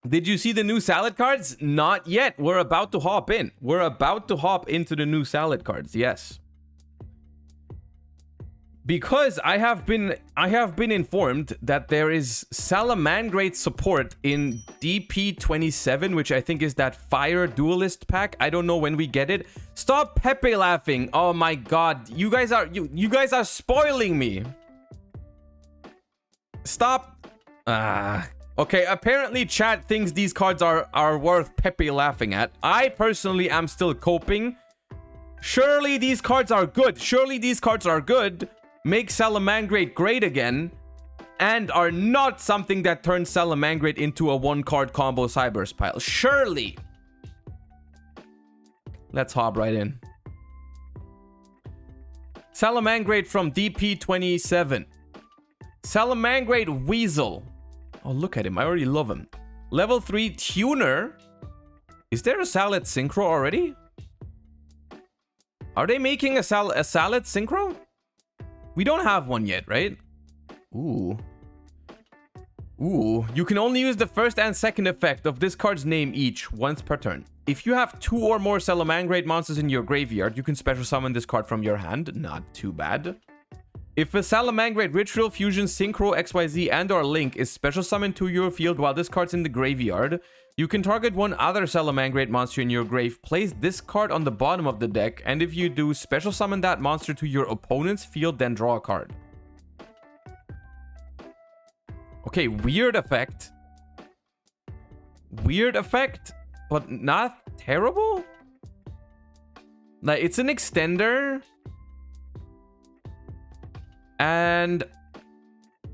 Did you see the new salad cards? Not yet. We're about to hop in. We're about to hop into the new salad cards. Yes. Because I have been informed that there is Salamangreat support in DP27, which I think is that fire duelist pack. I don't know when we get it. Stop Pepe laughing. Oh my god. You guys are spoiling me. Stop. Okay, apparently chat thinks these cards are worth Pepe laughing at. I personally am still coping. Surely these cards are good. Surely these cards are good. Make Salamangreat great again, and are not something that turns Salamangreat into a one-card combo Cybers pile. Surely. Let's hop right in. Salamangreat from DP27. Salamangreat Weasel. Oh, look at him. I already love him. Level 3 tuner. Is there a salad synchro already? Are they making a salad synchro? We don't have one yet, right? Ooh. Ooh. You can only use the first and second effect of this card's name each once per turn. If you have 2 or more Salamangreat monsters in your graveyard, you can special summon this card from your hand. Not too bad. If a Salamangreat Ritual, Fusion, Synchro, XYZ, and or Link is special summoned to your field while this card's in the graveyard, you can target one other Salamangreat monster in your grave, place this card on the bottom of the deck, and if you do, special summon that monster to your opponent's field, then draw a card. Okay, weird effect. Weird effect, but not terrible? Like, it's an extender. And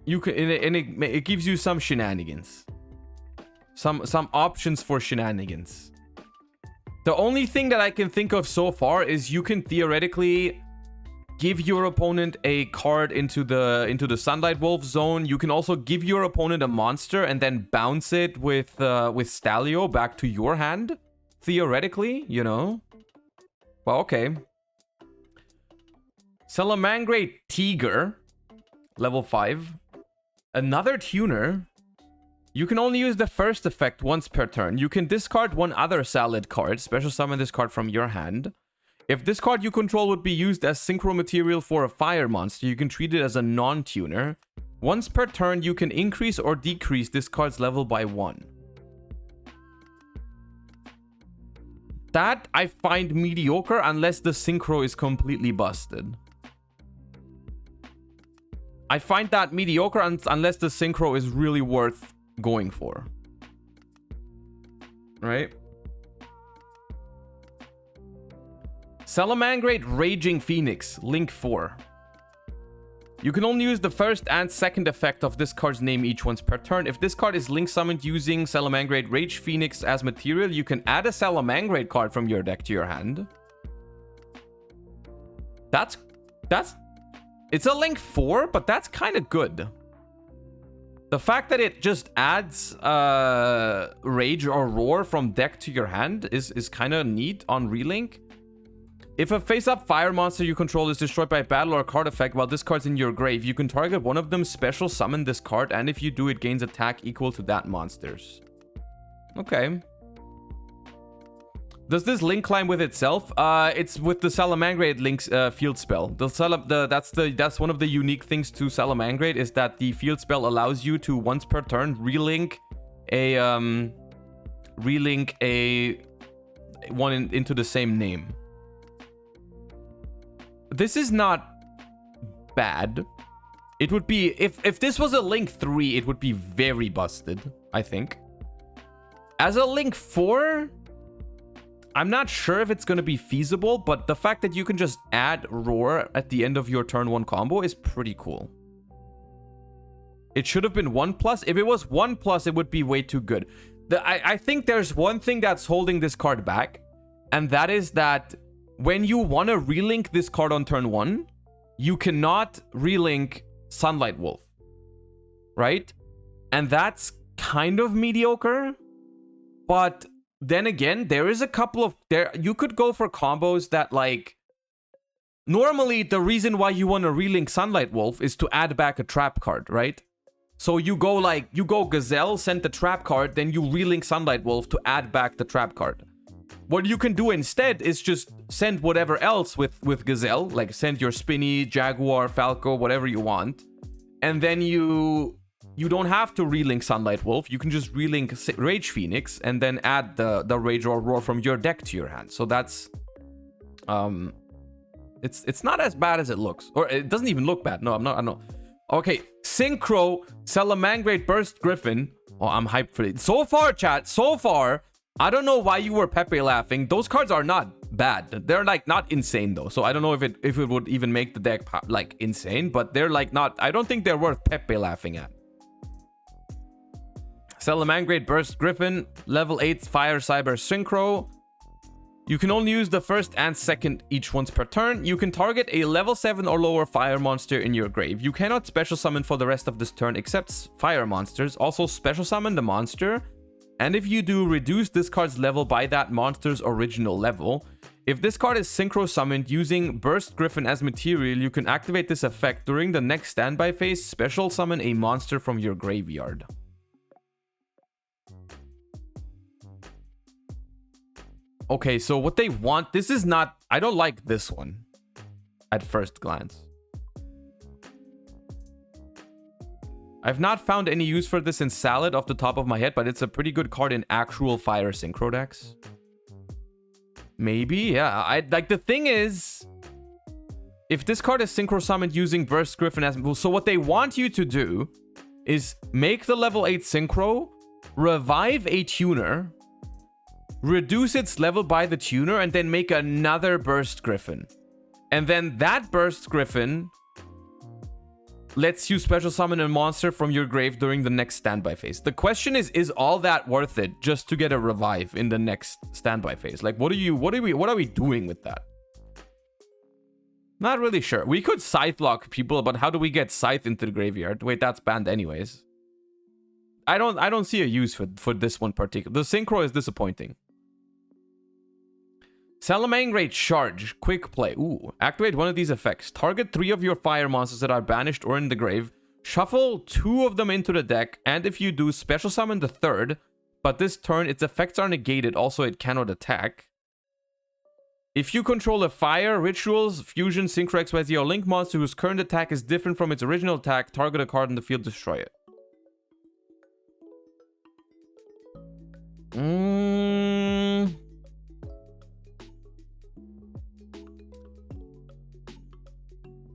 you can, it gives you some shenanigans. Some options for shenanigans. The only thing that I can think of so far is you can theoretically give your opponent a card into the Sunlight Wolf zone. You can also give your opponent a monster and then bounce it with Stalio back to your hand. Theoretically, you know. Well, okay. Salamangreat Tigger, level 5. Another tuner. You can only use the first effect once per turn. You can discard one other salad card, special summon this card from your hand. If this card you control would be used as synchro material for a fire monster, you can treat it as a non-tuner. Once per turn, you can increase or decrease this card's level by 1. That I find mediocre unless the synchro is completely busted. I find that mediocre unless the synchro is really worth going for. Right? Salamangreat Raging Phoenix, Link 4. You can only use the first and second effect of this card's name each once per turn. If this card is link summoned using Salamangreat Rage Phoenix as material, you can add a Salamangreat card from your deck to your hand. It's a Link 4, but that's kind of good. The fact that it just adds Rage or Roar from deck to your hand is kind of neat on Relink. If a face-up fire monster you control is destroyed by battle or card effect while this card's in your grave, you can target one of them, special summon this card, and if you do, it gains attack equal to that monster's. Okay. Does this link climb with itself? It's with the Salamangreat link's field spell. That's one of the unique things to Salamangreat is that the field spell allows you to once per turn relink a one into the same name. This is not bad. It would be if this was a Link 3, it would be very busted, I think. As a Link 4, I'm not sure if it's going to be feasible, but the fact that you can just add Roar at the end of your turn 1 combo is pretty cool. It should have been 1+. If it was 1+, it would be way too good. I think there's one thing that's holding this card back, and that is that when you want to relink this card on turn 1, you cannot relink Sunlight Wolf, right? And that's kind of mediocre, but then again, there is a couple of you could go for combos that, like, normally the reason why you want to relink Sunlight Wolf is to add back a trap card, right? So you go Gazelle, send the trap card, then you relink Sunlight Wolf to add back the trap card. What you can do instead is just send whatever else with Gazelle, like send your Spinny, Jaguar, Falco, whatever you want. And then you don't have to relink Sunlight Wolf. You can just relink Rage Phoenix and then add the Rage or Roar from your deck to your hand. So that's it's not as bad as it looks. Or it doesn't even look bad. No, I know. Okay, Synchro, Salamangreat Burst Griffin. Oh, I'm hyped for it. So far, chat, so far, I don't know why you were Pepe laughing. Those cards are not bad. They're like not insane though. So I don't know if it would even make the deck like insane, but they're like not, I don't think they're worth Pepe laughing at. Salamangreat Burst Griffin, level 8 Fire Cyber Synchro. You can only use the first and second each once per turn. You can target a level 7 or lower fire monster in your grave. You cannot special summon for the rest of this turn except fire monsters. Also special summon the monster. And if you do, reduce this card's level by that monster's original level. If this card is synchro summoned using Burst Griffin as material, you can activate this effect during the next standby phase. Special summon a monster from your graveyard. Okay, so what they want, this is not, I don't like this one at first glance. I've not found any use for this in Salad off the top of my head, but it's a pretty good card in actual fire synchro decks. Maybe, yeah. Like the thing is, if this card is synchro summoned using Burst Griffin as, so what they want you to do is make the level 8 synchro, revive a tuner, reduce its level by the tuner, and then make another Burst Griffin. And then that Burst Griffin lets you special summon a monster from your grave during the next standby phase. The question is all that worth it just to get a revive in the next standby phase? Like, what are we doing with that? Not really sure. We could Scythe lock people, but how do we get Scythe into the graveyard? Wait, that's banned anyways. I don't see a use for this one particular. The synchro is disappointing. Salamangreat Charge, quick play. Ooh, activate one of these effects. Target 3 of your fire monsters that are banished or in the grave. Shuffle 2 of them into the deck, and if you do, special summon the 3rd. But this turn, its effects are negated, also it cannot attack. If you control a fire, rituals, fusion, synchro XYZ, or link monster whose current attack is different from its original attack, target a card in the field, destroy it.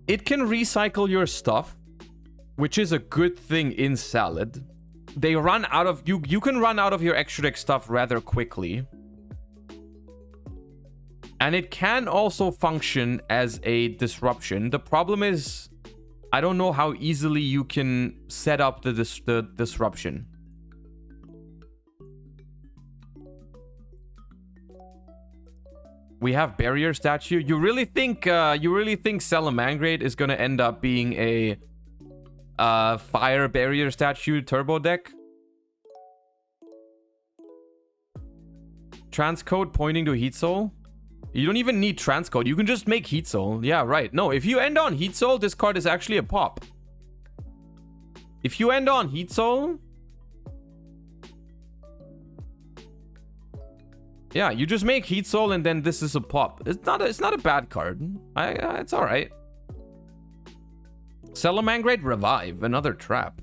It can recycle your stuff, which is a good thing in Salad. They run out of... You can run out of your extra deck stuff rather quickly. And it can also function as a disruption. The problem is, I don't know how easily you can set up the disruption. We have Barrier Statue. You really think Salamangreat is gonna end up being a Fire Barrier Statue turbo deck? Transcode pointing to Heat Soul? You don't even need transcode. You can just make Heat Soul. Yeah, right. No, if you end on Heat Soul, this card is actually a pop. If you end on Heat Soul... Yeah, you just make Heat Soul and then this is a pop. It's not a bad card. It's alright. Salamangreat Revive, another trap.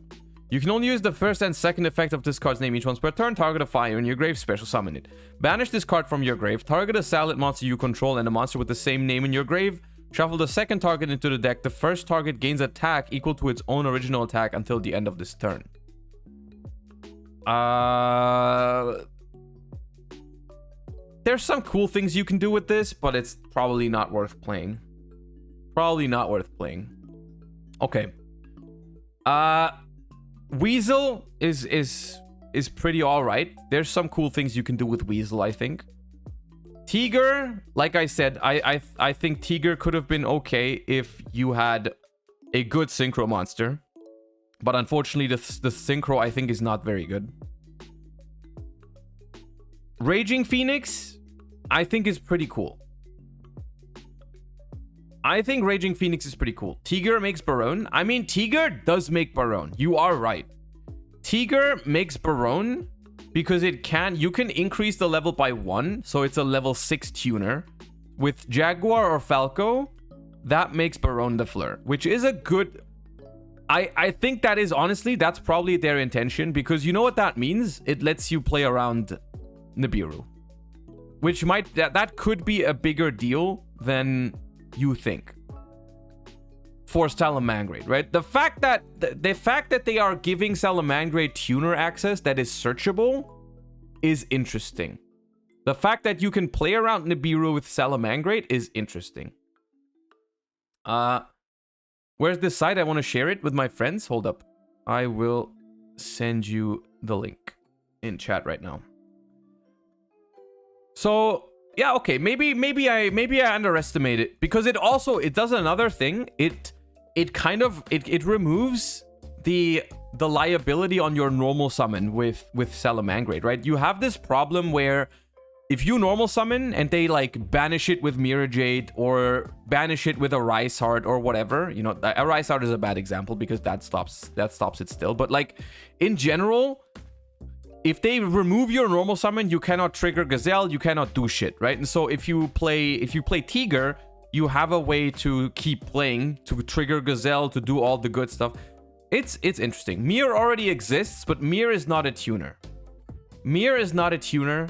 You can only use the first and second effect of this card's name each once per turn. Target a fire in your grave, special summon it. Banish this card from your grave. Target a Salad monster you control and a monster with the same name in your grave. Shuffle the second target into the deck. The first target gains attack equal to its own original attack until the end of this turn. There's some cool things you can do with this, but it's probably not worth playing. Probably not worth playing. Okay. Weasel is pretty alright. There's some cool things you can do with Weasel, I think. Tigger, like I said, I think Tigger could have been okay if you had a good synchro monster. But unfortunately, the synchro, I think, is not very good. Raging Phoenix, I think, is pretty cool. I think Raging Phoenix is pretty cool. Tigger makes Barone. I mean, Tigger does make Barone. You are right. Tigger makes Barone because you can increase the level by 1. So it's a level 6 tuner. With Jaguar or Falco, that makes Barone the Fleur, which is a good... I think that is, honestly, that's probably their intention, because you know what that means? It lets you play around Nibiru, which might... That could be a bigger deal than you think for Salamangreat, right? The fact that they are giving Salamangreat tuner access that is searchable is interesting. The fact that you can play around Nibiru with Salamangreat is interesting. Where's this site? I want to share it with my friends. Hold up. I will send you the link in chat right now. So, yeah, okay. Maybe I underestimate it, because it does another thing. It removes the liability on your normal summon with Salamangreat, right? You have this problem where if you normal summon and they like banish it with Mirror Jade or banish it with a Rice Heart or whatever, you know, a Rice Heart is a bad example because that stops it still. But like in general, if they remove your normal summon, you cannot trigger Gazelle, you cannot do shit, right? And so if you play Tigger, you have a way to keep playing, to trigger Gazelle, to do all the good stuff. It's interesting. Mir already exists, but Mir is not a tuner. Mir is not a tuner.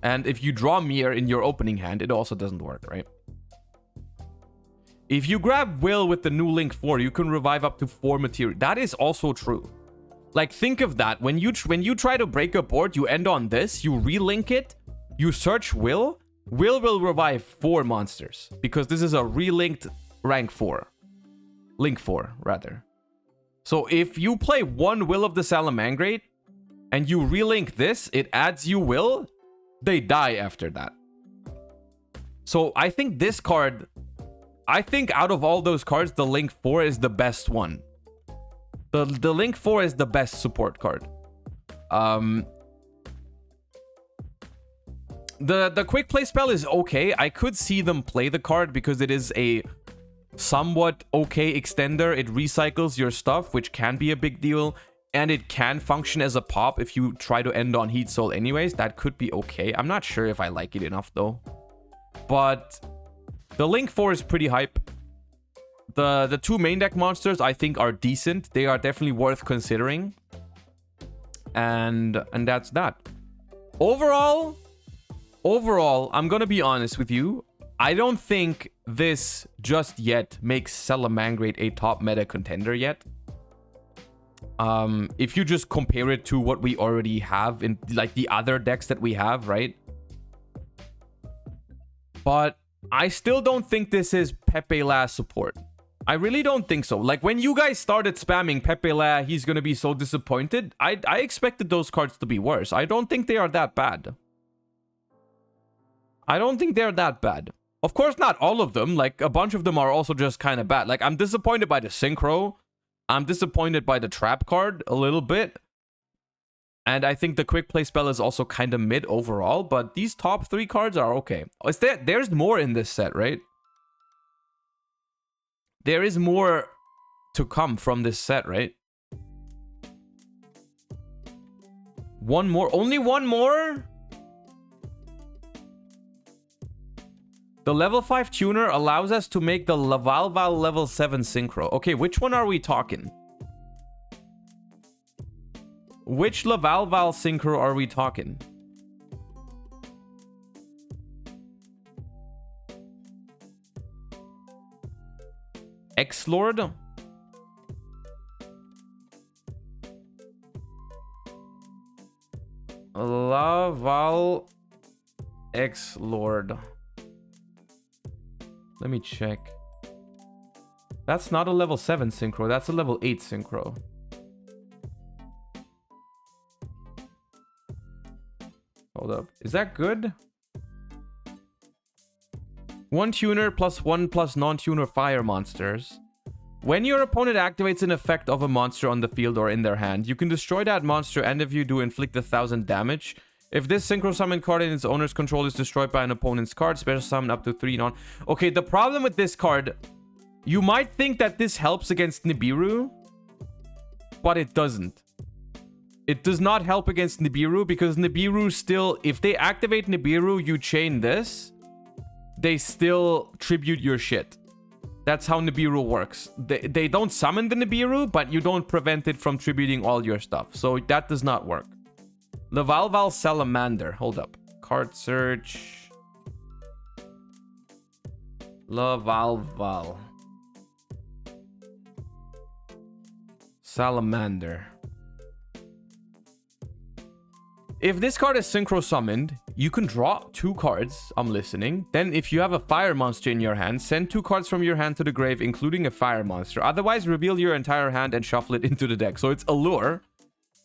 And if you draw Mir in your opening hand, it also doesn't work, right? If you grab Will with the new Link 4, you can revive up to 4 material. That is also true. Like, think of that. When you try to break a board, you end on this, you relink it, you search Will. Will revive 4 monsters, because this is a relinked rank 4. Link 4, rather. So if you play 1 Will of the Salamangreat, and you relink this, it adds you Will, they die after that. So I think this card... I think out of all those cards, the Link 4 is the best one. The Link 4 is the best support card. The quick play spell is okay. I could see them play the card because it is a somewhat okay extender. It recycles your stuff, which can be a big deal. And it can function as a pop if you try to end on Heat Soul anyways. That could be okay. I'm not sure if I like it enough though. But the Link 4 is pretty hype. The 2 main deck monsters I think are decent. They are definitely worth considering. And that's that. Overall, I'm gonna be honest with you. I don't think this just yet makes Salamangreat a top meta contender yet. If you just compare it to what we already have in like the other decks that we have, right? But I still don't think this is Pepe La support. I really don't think so. Like when you guys started spamming Pepe La, he's gonna be so disappointed. I expected those cards to be worse. I don't think they are that bad. I don't think they're that bad. Of course, not all of them. Like a bunch of them are also just kind of bad. Like I'm disappointed by the Synchro. I'm disappointed by the Trap card a little bit. And I think the quick play spell is also kind of mid overall. But these top 3 cards are okay. There's more in this set, right? There is more to come from this set, right? One more. Only one more? The level 5 tuner allows us to make the Lavalval level 7 synchro. Okay, which one are we talking? Which Lavalval synchro are we talking? X-Lord? Laval X-Lord. Let me check. That's not a level 7 synchro. That's a level 8 synchro. Hold up. Is that good? 1 tuner plus 1 plus non-tuner fire monsters. When your opponent activates an effect of a monster on the field or in their hand, you can destroy that monster, and if you do, inflict 1,000 damage. If this synchro summon card in its owner's control is destroyed by an opponent's card, special summon up to 3 non. Okay, the problem with this card, you might think that this helps against Nibiru, but it doesn't. It does not help against Nibiru because Nibiru still, if they activate Nibiru, you chain this, they still tribute your shit. That's how Nibiru works. They don't summon the Nibiru, but you don't prevent it from tributing all your stuff. So that does not work. Lavalval Salamander. Hold up. Card search. Lavalval. Salamander. If this card is synchro summoned, you can draw 2 cards. I'm listening. Then if you have a fire monster in your hand, send 2 cards from your hand to the grave, including a fire monster. Otherwise, reveal your entire hand and shuffle it into the deck. So it's a lure.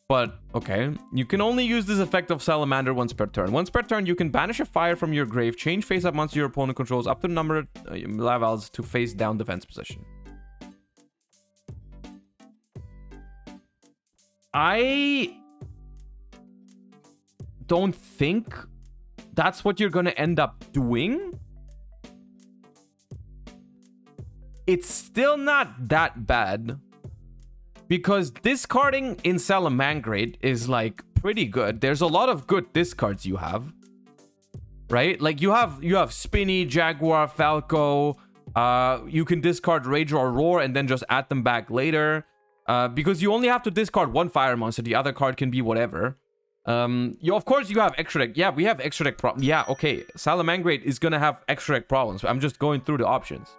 But, okay. You can only use this effect of Salamander once per turn. Once per turn, you can banish a fire from your grave, change face-up monster your opponent controls up to the number of levels to face-down defense position. I don't think that's what you're gonna end up doing. It's still not that bad because discarding in Salamangreat is like pretty good. There's a lot of good discards you have, right? Like you have Spinny, Jaguar, Falco. You can discard Rage or Roar and then just add them back later. Because you only have to discard 1 fire monster. The other card can be whatever. Of course you have extra deck. Yeah, we have extra deck problems. Yeah, okay. Salamangreat is gonna have extra deck problems. I'm just going through the options.